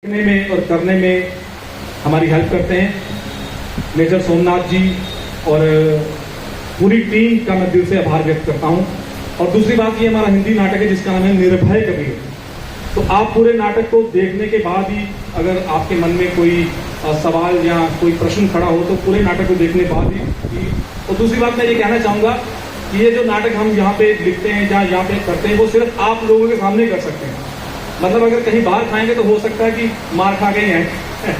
लिखने में और करने में हमारी हेल्प करते हैं मेजर सोमनाथ जी और पूरी टीम का मैं दिल से आभार व्यक्त करता हूं। और दूसरी बात ये हमारा हिंदी नाटक है जिसका नाम है निर्भय कबीर। तो आप पूरे नाटक को देखने के बाद ही अगर आपके मन में कोई सवाल या कोई प्रश्न खड़ा हो तो पूरे नाटक को देखने के बाद ही। और दूसरी बात मैं ये कहना चाहूँगा कि ये जो नाटक हम यहाँ पे लिखते हैं या यहाँ पे करते हैं वो सिर्फ आप लोगों के सामने कर सकते हैं। मतलब अगर कहीं बाहर खाएंगे तो हो सकता है कि मार खा गए हैं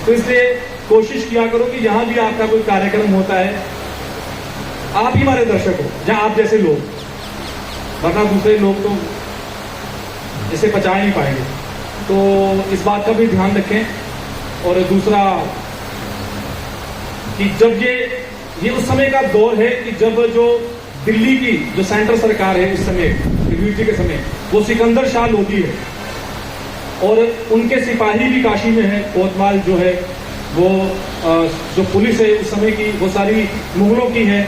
तो इसलिए कोशिश किया करो कि जहां भी आपका कोई कार्यक्रम होता है आप ही हमारे दर्शक हो, जहां आप जैसे लोग, वरना दूसरे लोग तो इसे पचा नहीं पाएंगे। तो इस बात का भी ध्यान रखें। और दूसरा कि जब ये उस समय का दौर है कि जब जो दिल्ली की जो सेंट्रल सरकार है उस समय कबीर जी के समय वो सिकंदर शाह लोधी है और उनके सिपाही भी काशी में है। कोतवाल जो है वो जो पुलिस है उस समय की वो सारी मुगलों की है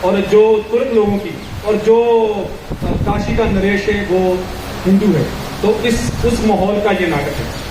और जो तुर्क लोगों की, और जो काशी का नरेश है वो हिंदू है। तो उस माहौल का ये नाटक है।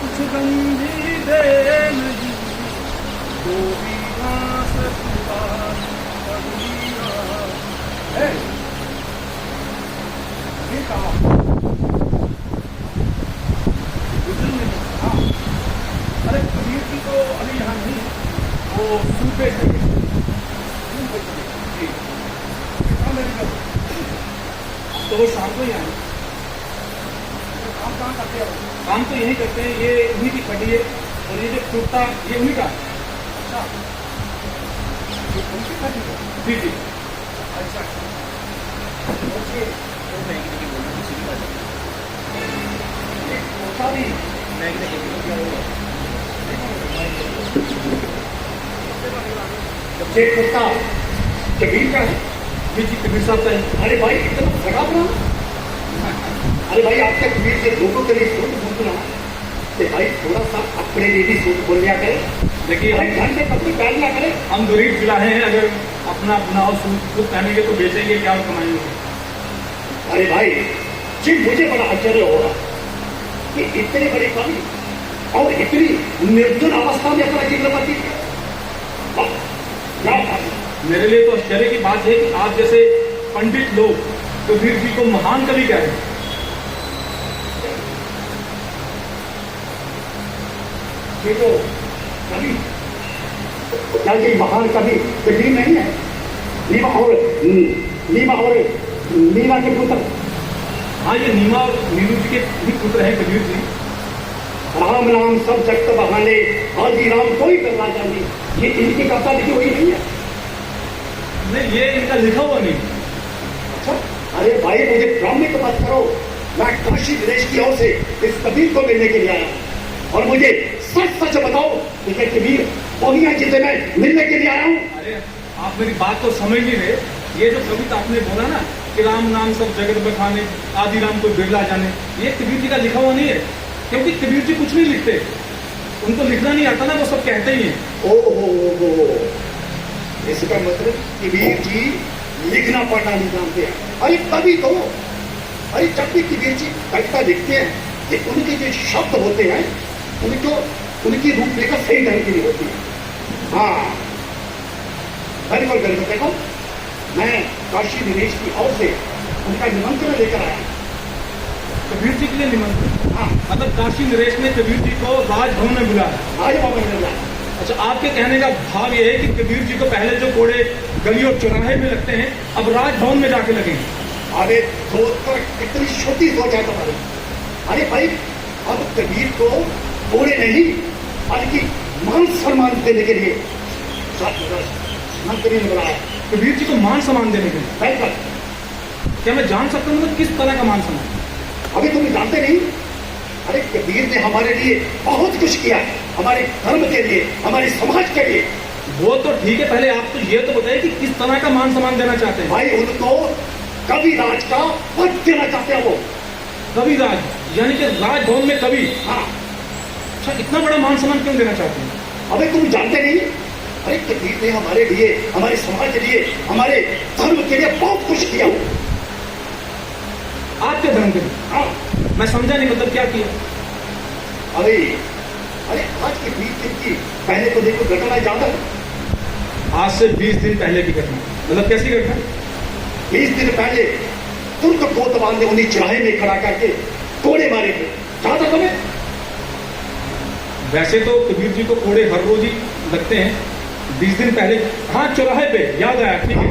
कुछ गंदी दे नहीं तो भी घास अरे कबीर जी तो अभी यहाँ नहीं, वो सूबे से तो वो शाम को ही आए। काम कहाँ करते हैं? काम तो यही करते हैं। ये उन्हीं की खड़ी है और ये जो कुर्ता ये उन्हीं का। अच्छा, ये उनकी खड़ी है? जी जी। अच्छा, कुर्ता भी ये कुर्ता कबीर का है? जी जी, कबीर साहब का है। अरे भाई इतना खराब ना। अरे भाई आपके कबीर से लोगों के लिए सोच बोलना कि भाई थोड़ा सा अपने लिए भी सोच बोल लिया करें। देखिए घर से कपड़े पहन लिया करें। हम गरीब जिलाहे हैं, अगर अपना बनाओ सूट खुद पहनेंगे तो बेचेंगे क्या और कमाएंगे। अरे भाई जी मुझे बड़ा आश्चर्य हो रहा कि इतने बड़े कवि और इतनी निर्धन अवस्था में अपना जीवन व्यतीत किया। मेरे लिए तो आश्चर्य की बात है कि आप जैसे पंडित लोग कबीर जी को महान कवि कह रहे हैं। ये तो कवि क्या ये महान कवि कबीर नहीं है? नीमा और नीमा के पुत्र। हाँ, ये नीमा और नीलू जी के भी पुत्र हैं कबीर जी। राम नाम सब जगत बहाने आदि राम कोई करना चाहिए, ये इनकी कविता लिखी हुई नहीं है। नहीं, ये इनका लिखा हुआ नहीं। अच्छा, अरे भाई मुझे भ्रमित मत करो। मैं काशी विदेश की ओर से इस कबीर को मिलने के लिए आया और मुझे सच सच बताओ कि ये कबीर पूर्णिया जिले में मिलने के लिए आया हूँ। अरे आप मेरी बात तो समझ नहीं रहे। ये जो कविता आपने बोला ना कि राम नाम सब जगत बखाने आदि राम को बिरला जाने, ये कबीर जी का लिखा हुआ नहीं है। क्योंकि कबीर जी कुछ नहीं लिखते, उनको लिखना नहीं आता ना, वो सब कहते ही हैं। ओहो, इसका मतलब कबीर जी लिखना पढ़ना नहीं जानते हैं। अरे कभी तो अरे जब भी कबीर जी कविता लिखते हैं कि उनके जो शब्द होते हैं उनकी रूपरेखा सही ढंग की नहीं होती है। हाँ बिल्कुल बिल्कुल। देखो मैं काशी विदेश की ओर से उनका निमंत्रण लेकर आया। कबीर जी के लिए निमंत्रण? हाँ, मतलब काशी नरेश ने कबीर जी को राजभवन में बुलाया। राजभवन में बुलाया। अच्छा, आपके कहने का भाव यह है कि कबीर जी को पहले जो कोड़े गली और चौराहे में लगते हैं अब राजभवन में जाके लगेंगे। अरे दोस्त इतनी छोटी सोच है तुम्हारी। अरे भाई अब कबीर को कोड़े नहीं बल्कि मान सम्मान देने के लिए मंत्री ने बुलाया। कबीर जी को मान सम्मान देने के लिए। बिल्कुल। क्या मैं जान सकता हूँ मतलब किस तरह का मान सम्मान? अभी तुम जानते नहीं? अरे कबीर ने हमारे लिए बहुत कुछ किया, हमारे धर्म के लिए, हमारे समाज के लिए। वो तो ठीक है, पहले आप तो ये तो बताइए कि किस तरह का मान सम्मान देना चाहते हैं? भाई उनको कविराज का पद देना चाहते हैं वो। कविराज यानी कि राजभवन में कवि? हाँ। अच्छा, इतना बड़ा मान सम्मान क्यों देना चाहते हैं? अबे तुम जानते नहीं? अरे कबीर ने हमारे लिए, हमारे समाज के लिए, हमारे धर्म के लिए बहुत कुछ किया वो। आपके धर्म के लिए? हाँ। मैं समझा नहीं, मतलब क्या किया? अरे अरे आज के 20 दिन की पहले तो देखो घटना ज्यादा। आज से 20 दिन पहले की घटना, मतलब कैसी घटना? 20 दिन पहले तुर्क कोतवाल ने उन्हें चौराहे में खड़ा करके कोड़े मारे थे। ज्यादा तुम्हें? वैसे तो कबीर जी को कोड़े हर रोज ही लगते हैं, 20 दिन पहले हाँ चौराहे पे याद आया, ठीक है।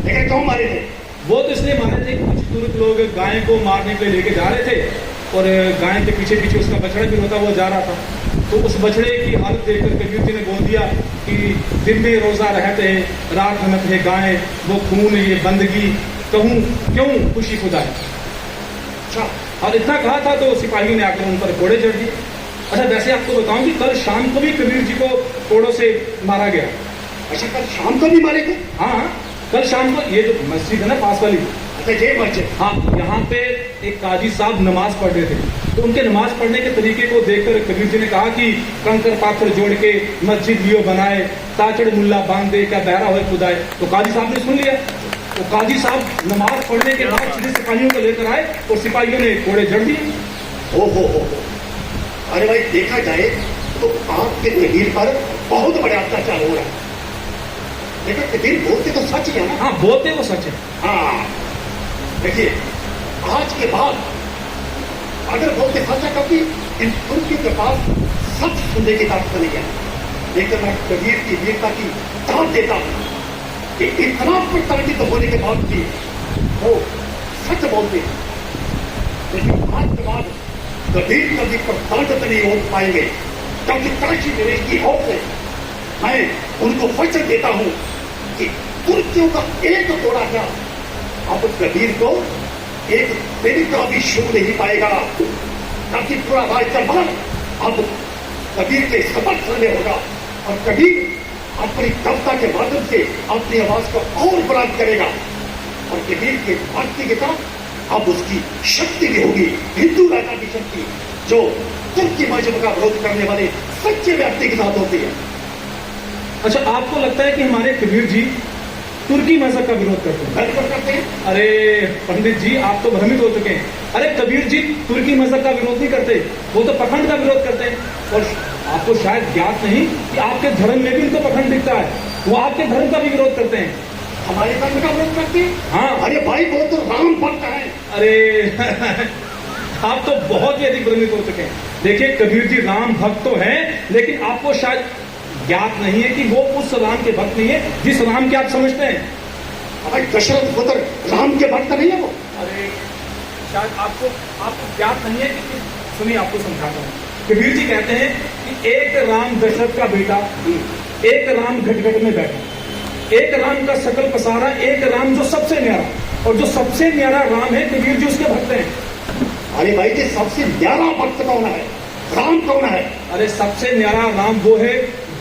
लेकिन क्यों मारे थे? वो तो इसलिए मारे थे, कुछ तुर्क लोग गाय को मारने के लिए लेके जा रहे थे और गाय के पीछे पीछे उसका बछड़ा भी रोता हुआ जा रहा था। तो उस बछड़े की हालत देखकर कबीर जी ने बोल दिया कि दिन में रोजा रहते हैं, रात में है गाय, वो खून ये बंदगी, कहूँ क्यों खुशी खुदा है। अच्छा। और इतना कहा था तो सिपाहियों ने आकर उन पर कोड़े चढ़ दिए। अच्छा, वैसे आपको बताऊं कि कल शाम को भी कबीर जी को कोड़ों से मारा गया। अच्छा, कल शाम को भी मारे थे? हाँ, कल शाम को, ये जो मस्जिद है ना पास वाली, अच्छा ये मस्जिद। हाँ, यहाँ पे एक काजी साहब नमाज पढ़ रहे थे, तो उनके नमाज पढ़ने के तरीके को देखकर कबीर जी ने कहा कि कंकर पाथर जोड़ के मस्जिद लियो बनाए, ताचड़ मुल्ला बांध दे, क्या बहरा हो खुदाए। तो काजी साहब ने सुन लिया। तो काजी साहब नमाज पढ़ने के बाद सीधे सिपाहियों को लेकर आए और सिपाहियों ने कोड़े जड़ दिए। हो। अरे भाई देखा जाए तो आपके कबीर पर बहुत बड़े अत्याचार हो रहा है। लेकिन कबीर बोलते तो सच ही है ना? हाँ, बोलते वो सच है। हाँ देखिए, आज के बाद अगर बोलते सच है, क्योंकि इन तुर्कियों के पास सच सुनने की ताकत नहीं है। लेकिन मैं कबीर की वीरता की दाद देता हूं कि इतना प्रताड़ित होने के बाद भी वो सच बोलते हैं। लेकिन आज के बाद कबीर कभी प्रताड़ित नहीं हो पाएंगे, क्योंकि काशी नरेश की होप से मैं उनको वचन देता हूं कि तुर्कियों का एक तोड़ा क्या अब कबीर को एक दिन का भी छू नहीं पाएगा, ताकि पूरा राज दरबार अब कबीर के समर्थन में होगा और कबीर अपनी कविता के माध्यम से अपनी आवाज को और बुलंद करेगा और कबीर के भक्ति के साथ अब उसकी शक्ति भी होगी, हिंदू राजा की शक्ति, जो तुर्की मजहब का विरोध करने वाले सच्चे व्यक्ति के साथ होती है। अच्छा, आपको लगता है कि हमारे कबीर जी तुर्की मजहब का विरोध करते हैं? बिल्कुल करते हैं। अरे पंडित जी, आप तो भ्रमित हो चुके हैं। अरे कबीर जी तुर्की मजहब का विरोध नहीं करते, वो तो पखंड का विरोध करते हैं। और आपको शायद ज्ञात नहीं कि आपके धर्म में भी उनको पखंड दिखता है, वो आपके धर्म का भी विरोध करते हैं। हमारे धर्म का विरोध करते हैं? हाँ। अरे भाई वो तो राम भक्त है। अरे आप तो बहुत ही अधिक भ्रमित हो चुके हैं। देखिए, कबीर जी राम भक्त तो हैं, लेकिन आपको शायद ज्ञात नहीं है कि वो उस राम के भक्त नहीं है जिस राम के आप समझते हैं। भाई दशरथ पुत्र राम के भक्त नहीं है वो। अरे शायद आपको ज्ञात नहीं है कि, सुनिए आपको समझाता हूँ। कबीर जी कहते हैं कि एक राम दशरथ का बेटा, एक राम घट में बैठा, एक राम का सकल पसारा, एक राम जो सबसे न्यारा, और जो सबसे न्यारा राम है कबीर जी उसके भक्त हैं। अरे भाई जी, सबसे न्यारा भक्त कौन है? राम कौन है? अरे सबसे न्यारा राम वो है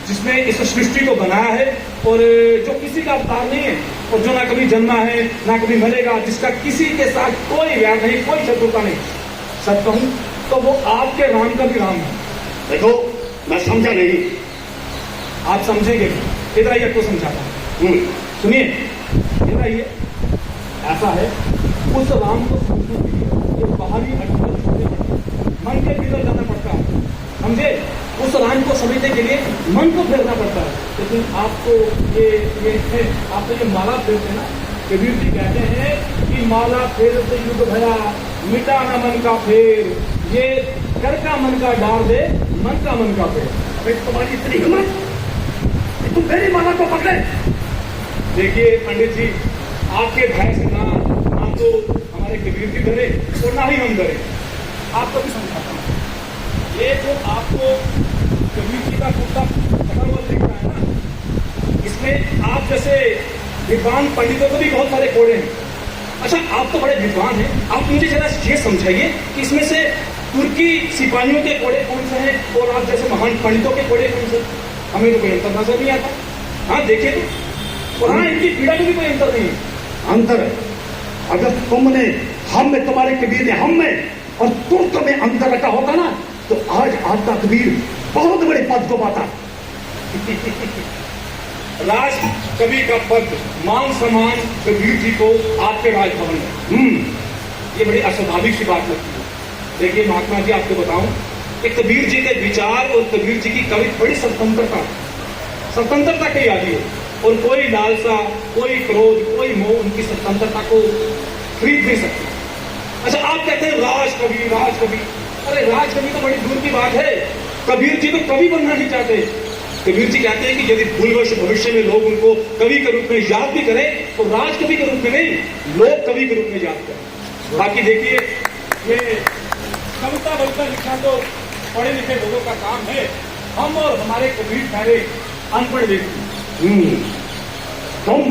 जिसने इस सृष्टि को बनाया है और जो किसी का अवतार नहीं है और जो ना कभी जन्मा है ना कभी मरेगा, जिसका किसी के साथ कोई व्याह नहीं, कोई शत्रुता नहीं। सच कहूं तो वो आपके राम का भी राम है। देखो, मैं समझा नहीं। आप समझेंगे, इधर आइए, आपको समझाता हूं। सुनिए, इधर आइए। ऐसा है, उस राम को समझने के लिए एक बाहरी अटकल छोड़नी पड़ती है, मन के भीतर जाना पड़ता है, समझे? उस राम को समझने के लिए मन को फेरना पड़ता है। लेकिन आपको ये है, आप ये माला फेरते हैं ना, कबीर जी कहते हैं कि माला फेर से युग भया, मिटा न मन का फेर, ये कर का मन का डार दे, मन का मन का फेर। अबे तुम्हारी इतनी हिम्मत, तुम मेरी माला को पकड़े? देखिए पंडित जी, आपके भय से ना तो हमारे कबीर जी डरे और ना ही हम डरे। आपको भी समझाता हूँ, ये जो आपको कबीर जी का कुर्ता पकड़ हुआ दिख रहा है ना, इसमें आप जैसे विद्वान पंडितों को भी बहुत सारे कोड़े हैं। अच्छा, आप तो बड़े विद्वान हैं, आप मुझे जरा ये समझाइए कि इसमें से तुर्की सिपाहियों के कोड़े कौन से हैं और आप जैसे महान पंडितों के कोड़े कौन से? हमें तो कोई अंतर नजर नहीं आता। हाँ देखिए तो, और हाँ इनकी पीड़ा में भी कोई अंतर नहीं है। अंतर है। अगर तुमने हम में, तुम्हारे कबीर ने हम में और तुर्क में अंतर रखा होता ना, तो आज आपका कबीर बहुत बड़े पद को पाता। राज कवि का पद, मान सम्मान कबीर जी को आपके राजभवन में, ये बड़ी अस्वाभाविक सी बात लगती है। देखिए महात्मा जी, आपको बताऊं कि कबीर जी के विचार और कबीर जी की कवि बड़ी स्वतंत्रता की आदि है, और कोई लालसा, कोई क्रोध, कोई मोह उनकी स्वतंत्रता को खरीद नहीं सकता। अच्छा, आप कहते हैं राजकवि, राजकवि, अरे राजकवि तो बड़ी दूर की बात है। कबीर जी तो कवि बनना नहीं चाहते। कबीर जी कहते हैं कि यदि भूलवश भविष्य में लोग उनको कवि के रूप में याद भी करें तो राजकवि के रूप में नहीं, लोक कवि के रूप में याद करें। बाकी देखिए, ये कविता वविता लिखना तो पढ़े लिखे लोगों का काम है। हम और हमारे कबीर सारे अनपढ़ व्यक्ति। तुम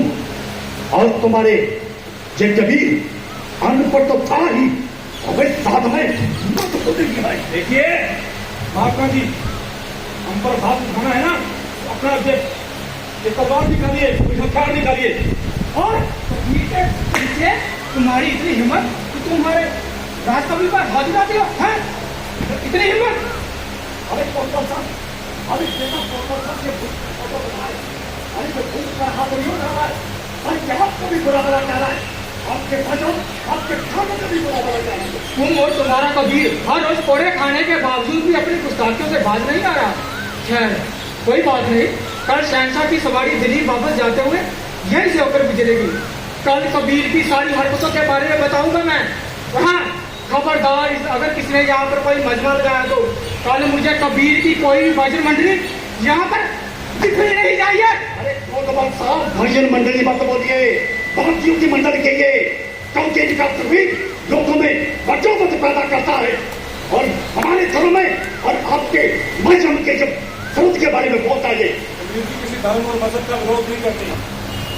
और तुम्हारे ये कबीर अनपढ़ तो था ही, हमें साथ में मत बोलेगी भाई। देखिए महात्मा जी, हम पर हाथ उठाना है ना, अपना ये तलवार निकालिए, हथियार निकालिए। और कबीर के पीछे तुम्हारी इतनी हिम्मत कि तुम हमारे राजकवि पर हाथ उठाते हो, हैं? इतनी हिम्मत? अरे कौन सा अरे देखा कौन सा के फोटो बनाए, अरे तो भूख का हाथ नहीं हो रहा है, अरे क्या आपको भी बुरा भला कह रहा है, आपके बचों, आपके खानों को भी बुरा भला कह रहा है। तुम और तुम्हारा कबीर हर रोज कोड़े खाने के बावजूद भी अपनी गुस्ताखियों से बाज नहीं आ रहा। खैर कोई बात नहीं, कल शहंशाह की सवारी दिल्ली वापस जाते हुए यहीं से होकर गुजरेगी। कल कबीर की सारी हरकतों के बारे में बताऊंगा मैं। हाँ, खबरदार, अगर किसी ने यहाँ पर कोई मजमा लगाया तो कल मुझे कबीर की कोई भी भजन मंडली यहाँ पर दिखनी नहीं चाहिए। अरे कोतवाल साहब, भजन मंडली मत बोलिए, भक्तियों की मंडल कहिए, क्योंकि इनका कबीर लोगों में बचोबच पैदा करता है। और हमारे घरों में और आपके मजहब के जब स्रोत के बारे में बोलता है। कबीर जी किसी धर्म और मजहब का विरोध नहीं करते।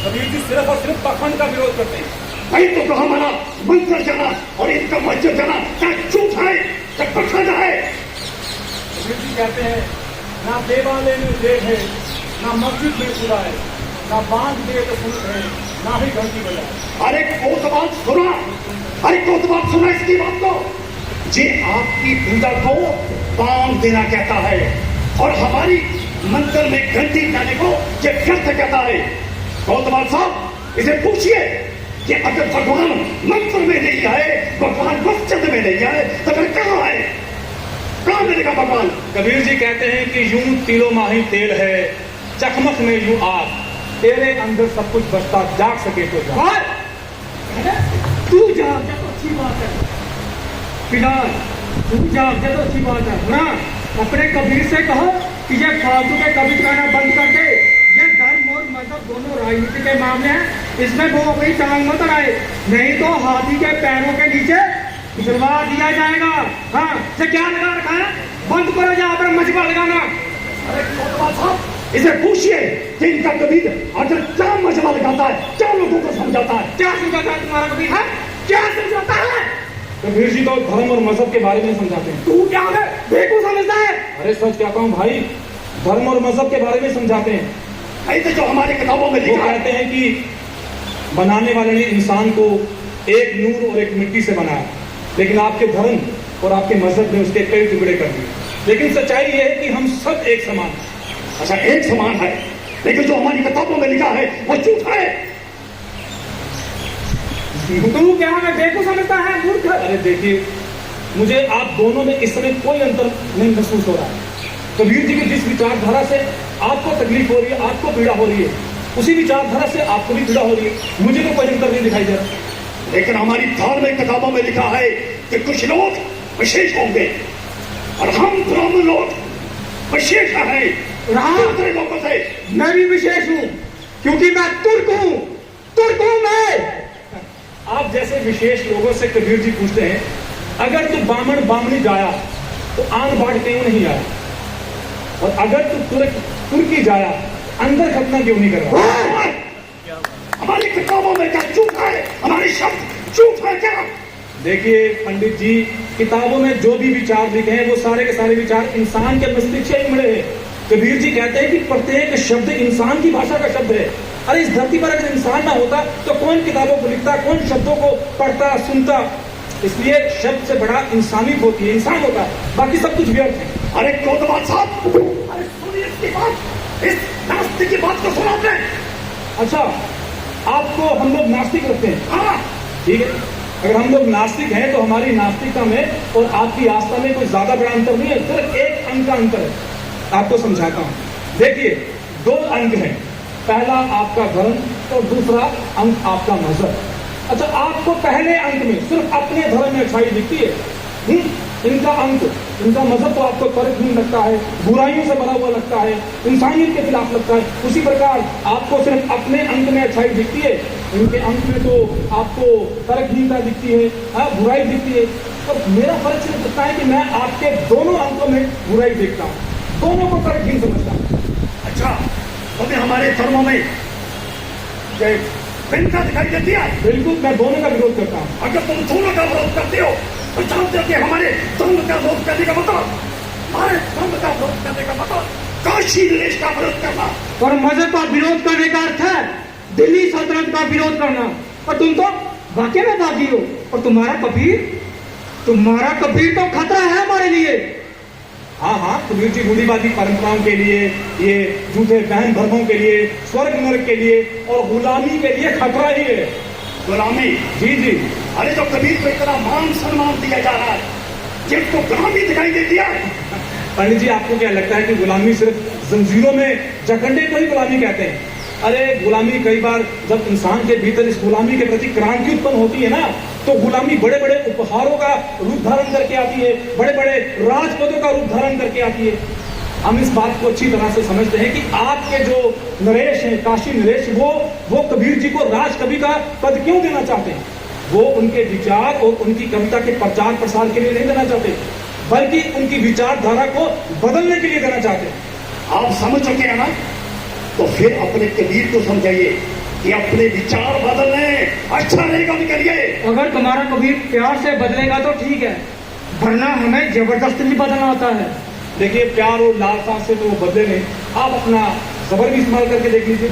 कबीर जी सिर्फ और सिर्फ पाखंड का विरोध करते हैं। भाई तो हमारा मंदिर जाना और इनका मस्जिद जाना क्या झूठ है, क्या पखंड है? कबीर जी कहते हैं, ना देवालय में देव है, ना मस्जिद में खुदा है, ना बांध दे तो सुन है, ना ही घंटी बजाए। अरे कोतवाल सुना, अरे कोतवाल सुना इसकी बात को। ये आपकी पूजा को बांध देना कहता है और हमारी मंदिर में घंटी जाने को ये व्यर्थ कहता है। कोतवाल साहब, इसे पूछिए कि अगर भगवान मंदिर में नहीं आए, भगवान मस्जिद में नहीं आए, तो फिर कहाँ आए? कहाँ मिलेगा भगवान? कबीर जी कहते हैं कि यूं तिलो माही तेल है, चकमक में यूं आग, तेरे अंदर सब कुछ बचता, जाग सके तो जाग। तू जाग जा तो अच्छी बात है फिलहाल, तू जाग जा तो अच्छी बात है ना। अपने कबीर से कहो कि ये फालतू के कभी कहना बंद कर दे। ये धर्म और मजहब दोनों राजनीति के मामले हैं, इसमें वो अपनी टांग मत अड़ाए, नहीं तो हाथी के पैरों के नीचे गिरवा दिया जाएगा। हाँ, से क्या लगा रखा है? बंद करो जहाँ पर मजबा लगाना। अरे कोतवाल साहब, इसे पूछिए कि इनका कबीर अगर क्या मजबा लगाता है, क्या लोगों को समझाता है? क्या समझाता है तुम्हारा कबीर? है क्या समझाता है? कबीर जी तो धर्म और मजहब के बारे में समझाते हैं। तू क्या है बेवकूफ समझता है? अरे सच कहता हूँ भाई, धर्म और मजहब के बारे में समझाते हैं। ऐसे जो हमारे किताबों में वो लिखा है, कहते हैं कि बनाने वाले ने इंसान को एक नूर और एक मिट्टी से बनाया, लेकिन आपके धर्म और आपके मजहब ने उसके कई टुकड़े कर दिए। लेकिन सच्चाई ये है कि हम सब एक समान हैं। अच्छा एक समान है, लेकिन जो हमारी किताबों में लिखा है वो झूठ है। तू क्या हमें बेवकूफ समझता है? मूर्ख। अरे देखिए, मुझे आप दोनों में इस समय कोई अंतर नहीं महसूस हो रहा है। कबीर जी की जिस विचारधारा से आपको तकलीफ हो रही है, आपको पीड़ा हो रही है, उसी विचारधारा से आपको भी पीड़ा हो रही है। मुझे तो कोई अंतर नहीं दिखाई दे रहा। लेकिन हमारी धार्मिक किताबों में लिखा है कि कुछ लोग विशेष होंगे और हम ब्राह्मण लोग विशेष हैं दूसरे लोगों से। मैं भी विशेष हूँ क्योंकि मैं तुर्क हूँ। तुर्क हूँ मैं। आप जैसे विशेष लोगों से कबीर जी पूछते हैं, अगर तू बामण बामणी जाया तो आन बाढ़ क्यों नहीं आया, और अगर तू तुर्की जाया अंदर खतना क्यों नहीं कर रहा? हमारी किताबों में क्या झूठ है? हमारे शब्द झूठ है क्या? देखिए पंडित जी, किताबों में जो भी विचार लिखे हैं वो सारे के सारे विचार इंसान के मस्तिष्क से ही मिले हैं। कबीर जी कहते हैं कि प्रत्येक शब्द इंसान की भाषा का शब्द है। अरे इस धरती पर अगर इंसान ना होता तो कौन किताबों को लिखता, कौन शब्दों को पढ़ता सुनता? इसलिए शब्द से बड़ा इंसानियत होती है, इंसान होता है, बाकी सब कुछ व्यर्थ है। अरे कोतवाल साहब, अरे सुनिए इसकी बात, इस नास्तिक की बात को सुना आपने? अच्छा, आपको हम लोग नास्तिक रखते हैं? हाँ, ठीक है, अगर हम लोग नास्तिक हैं तो हमारी नास्तिकता में और आपकी आस्था में कोई ज्यादा बड़ा अंतर नहीं है, सिर्फ एक अंक का अंतर है। आपको समझाता हूं। देखिए, दो अंक हैं, पहला आपका धर्म और दूसरा अंक आपका मजहब। अच्छा, आपको पहले अंक में सिर्फ अपने धर्म में अच्छाई दिखती है, इनका अंक, इनका मजहब तो आपको तर्कहीन लगता है, बुराइयों से भरा हुआ लगता है, इंसानियत के खिलाफ लगता है। उसी प्रकार आपको सिर्फ अपने अंक में अच्छाई दिखती है, इनके अंक में तो आपको तर्कहीनता दिखती है, बुराई दिखती है। तो मेरा फर्क सिर्फ इतना है कि मैं आपके दोनों अंकों में बुराई देखता हूँ, दोनों को तर्कहीन समझता हूँ। अच्छा, तुम्हें हमारे धर्मों में भिन्नता दिखाई देती है? बिल्कुल, मैं दोनों का विरोध करता हूँ। अगर तुम दोनों का विरोध करते हो तो जानते हो कि हमारे धर्म का विरोध करने का मतलब, हमारे धर्म का विरोध करने का मतलब काशी नरेश का विरोध करना। और मजहब का विरोध करने का अर्थ है दिल्ली सल्तनत का विरोध करना। और तुम तो वाकई में बागी हो। और तुम्हारा कबीर तो खतरा है हमारे लिए। हाँ हाँ, कबीर जी रूढ़िवादी परंपराओं के लिए, ये झूठे बहन धर्मों के लिए, स्वर्ग नरक के लिए और गुलामी के लिए खतरा ही है। गुलामी? जी जी। अरे जो कबीर को इतना मान सम्मान दिया जा रहा है, जिनको गुलामी दिखाई देती है। पंडित जी, आपको क्या लगता है कि गुलामी सिर्फ जंजीरों में जकड़ने को ही गुलामी कहते हैं? अरे गुलामी कई बार जब इंसान के भीतर इस गुलामी के प्रति क्रांति उत्पन्न होती है ना, तो गुलामी बड़े बड़े उपहारों का रूप धारण करके आती है, बड़े बड़े राजपदों का रूप धारण करके आती है। हम इस बात को अच्छी तरह से समझते हैं कि आपके जो नरेश हैं, काशी नरेश, वो कबीर जी को राज कवि का पद क्यों देना चाहते हैं? वो उनके विचार और उनकी कविता के प्रचार प्रसार के लिए नहीं देना चाहते, बल्कि उनकी विचारधारा को बदलने के लिए देना चाहते हैं। आप समझ चुके हैं ना? तो फिर अपने कबीर को समझाइए कि अपने विचार बदलने, अच्छा रहेगा उनके लिए। अगर तुम्हारा कबीर प्यार से बदलेगा तो ठीक है, वरना हमें जबरदस्ती बदलना होता है। देखिए, प्यार और लालसा से तो वो बदले नहीं, आप अपना सबर भी इस्तेमाल करके देख लीजिए।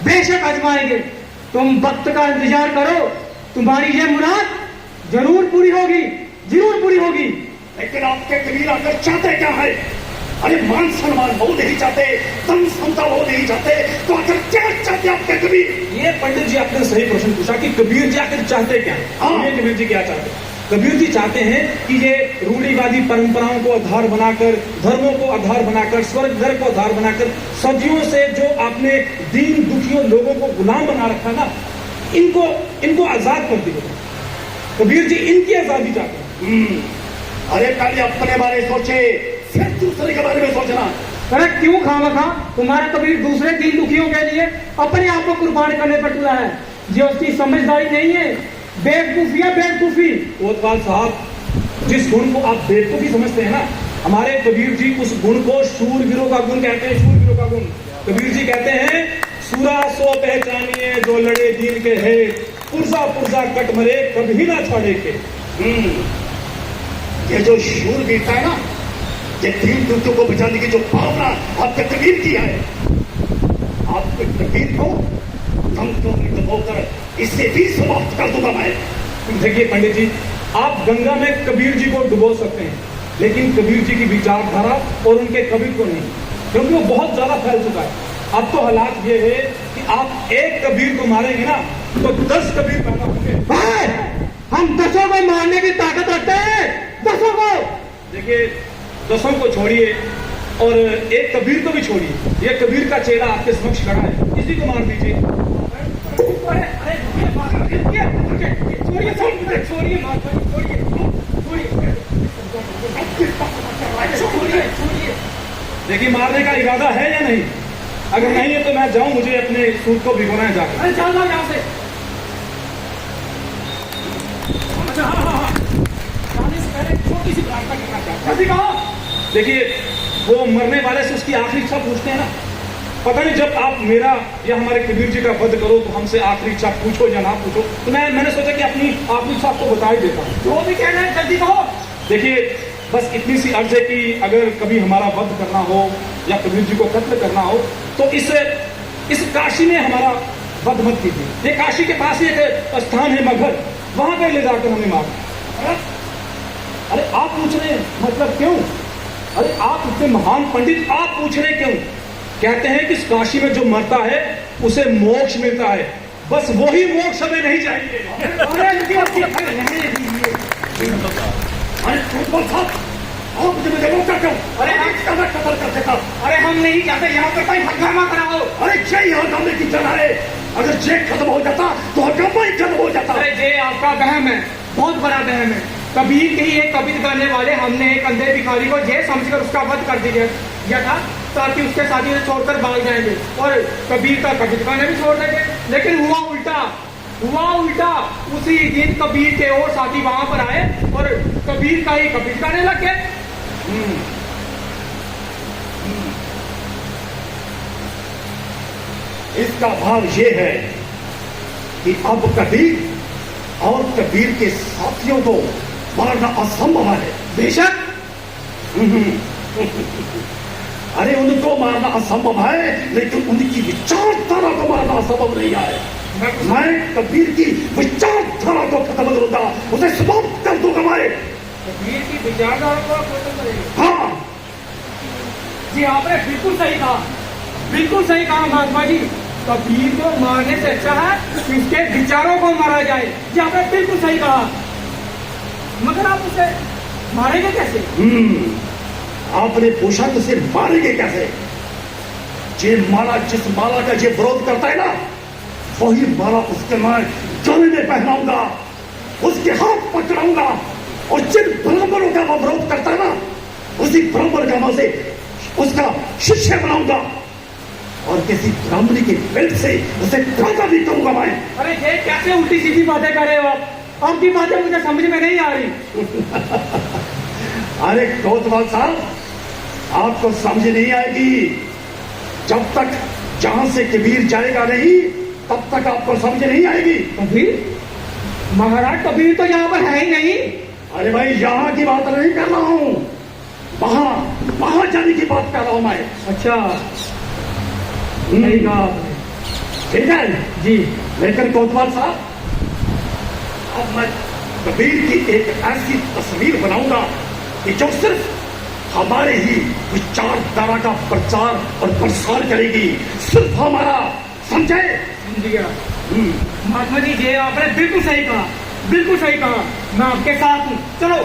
बेशक आजमाएंगे। तुम वक्त का इंतजार करो, तुम्हारी ये मुराद जरूर पूरी होगी, जरूर पूरी होगी। लेकिन आपके कबीर आकर चाहते क्या है? अरे मान सम्मान वो नहीं चाहते, धन क्षमता वो नहीं चाहते, तो आखिर क्या चाहते आपके कबीर? ये पंडित जी आपने सही प्रश्न पूछा कि कबीर जी आखिर चाहते क्या? हाँ। ये कबीर जी क्या चाहते हैं? कबीर जी चाहते हैं कि ये रूढ़िवादी परंपराओं को आधार बनाकर, धर्मों को आधार बनाकर, स्वर्ग नरक को आधार बनाकर, सदियों से जो आपने दीन दुखियों लोगों को गुलाम बना रखा ना, इनको आजाद कर दिया। कबीर जी इनकी आजादी चाहते हैं। अरे पहले अपने बारे में सोचे, फिर दूसरे के बारे में सोचना। अरे क्यों खामखा तुम्हारा कबीर दूसरे दीन दुखियों के लिए अपने आप को कुर्बान करने पर तुला है? ये उसकी समझदारी नहीं है, बेवकूफी है, बेवकूफी। कोतवाल साहब, जिस गुण को आप बेवकूफी समझते हैं ना, हमारे कबीर जी उस गुण को शूरवीरों का गुण कहते हैं। शूरवीरों का गुण कबीर जी कहते हैं, सूरा सो पहचानिए जो लड़े दीन के है, पुरजा पुरजा कट मरे कभी ना छाड़े के। ये जो शूरवीरता है ना, ये दीन दुखियों को बचाने की जो भावना आपके कबीर की है, आपके कबीर को गंगा में डुबोकर इससे भी समाप्त कर दूंगा मैं। देखिए पंडित जी, आप गंगा में कबीर जी को डुबो सकते हैं, लेकिन कबीर जी की विचारधारा और उनके कबीर को नहीं, क्योंकि वो बहुत ज्यादा फैल चुका है। अब तो हालात ये है कि आप एक कबीर को मारेंगे ना तो 10 कबीर पैदा होंगे। हम 10 को मारने की ताकत रखते हैं, 10 को। देखिए, 10 को छोड़िए और एक कबीर को भी छोड़िए, ये कबीर का चेहरा आपके समक्ष खड़ा है, इसी को मार दीजिए। देखिए, मारने का इरादा है या नहीं? अगर नहीं है तो मैं जाऊं, मुझे अपने सूट को भिगोना है जाकर। अरे चल यहाँ से। अच्छा, हाँ, जाने से पहले छोटी सी प्रार्थना करना चाहता हूँ। देखिए, वो मरने वाले से उसकी आखिरी इच्छा पूछते हैं ना, पता नहीं जब आप मेरा या हमारे कबीर जी का वध करो तो हमसे आखिरी इच्छा पूछो या ना पूछो, तो मैंने सोचा कि अपनी आखिरी इच्छा आपको बता ही देता हूँ। जो भी कहना है जल्दी कहो। देखिए, बस इतनी सी अर्ज है कि अगर कभी हमारा वध करना हो या कबीर जी को कत्ल करना हो तो इस काशी में हमारा वध मत कीजिए। ये काशी के पास ही एक स्थान है मगध, वहां पर ले जाकर हमें मार। अरे आप पूछ रहे हैं मतलब क्यों? अरे आप इतने महान पंडित, आप पूछ रहे क्यों? कहते हैं कि इस काशी में जो मरता है उसे मोक्ष मिलता है, बस वही मोक्ष हमें नहीं चाहिए। आप मुझे रोका क्यों? अरे हम कत्ल कर देता। अरे हम नहीं चाहते यहाँ पर कोई हंगामा कराओ। अरे जय हंगामे की जगह है, अगर जे खत्म हो जाता तो हंगामा ही खत्म हो जाता। अरे जे आपका वहम है, बहुत बड़ा वहम है। कबीर के ही एक कवित गाने वाले हमने एक अंधे भिखारी को जे समझकर उसका वध कर दिया था ताकि उसके साथी से छोड़कर भाग जाएंगे और कबीर का कवित गाने भी छोड़ देंगे। लेकिन हुआ उल्टा। उसी दिन कबीर के और साथी वहां पर आए और कबीर का ही कवित गाने लग गए। इसका भाव ये है कि अब कबीर और कबीर के साथियों को मारना असंभव है। बेशक अरे उनको मारना असंभव है, लेकिन उनकी विचारधारा को मारना असंभव नहीं है। मैं कबीर की विचारधारा को खत्म करूंगा, उसे समाप्त कर दूंगा मैं। कबीर की विचारधारा को आप खत्म करेंगे? हाँ जी, आपने बिल्कुल सही कहा, बिल्कुल सही कहा महात्मा जी। कबीर को मारने से अच्छा है कि उसके विचारों को मारा जाए। जी आपने बिल्कुल सही कहा, मगर आप उसे मारेंगे कैसे? आपने पूछा तो उसे मारेंगे कैसे? जिस माला का ये विरोध करता है ना, वही माला उसके मैं गले में पहनाऊंगा, उसके हाथ पकड़ाऊंगा, और जिन ब्राह्मणों का वो विरोध करता है ना, उसी ब्राह्मण का मैं से उसका शिष्य बनाऊंगा और किसी ब्राह्मणी के पेट से उसे पैदा भी करूंगा मैं। अरे ये कैसे उल्टी सीधी बातें कर रहे हो आप? आपकी बातें मुझे समझ में नहीं आ रही। अरे कोतवाल साहब, आपको समझ नहीं आएगी। जब तक जहां से कबीर जाएगा नहीं, तब तक आपको समझ नहीं आएगी। कबीर? महाराज कबीर तो यहाँ पर है ही नहीं। अरे भाई, यहाँ की बात नहीं कर रहा हूं, वहां जाने की बात कर रहा हूं मैं। अच्छा, सही कहा आपने। ठीक है जी। लेकिन कोतवाल साहब, अब मैं कबीर की एक ऐसी तस्वीर बनाऊंगा कि जो सिर्फ हमारे ही विचारधारा का प्रचार और प्रसार करेगी, सिर्फ हमारा। समझे? समझ गया महात्मा जी, ये आपने बिल्कुल सही कहा, बिल्कुल सही कहा। मैं आपके साथ हूँ। चलो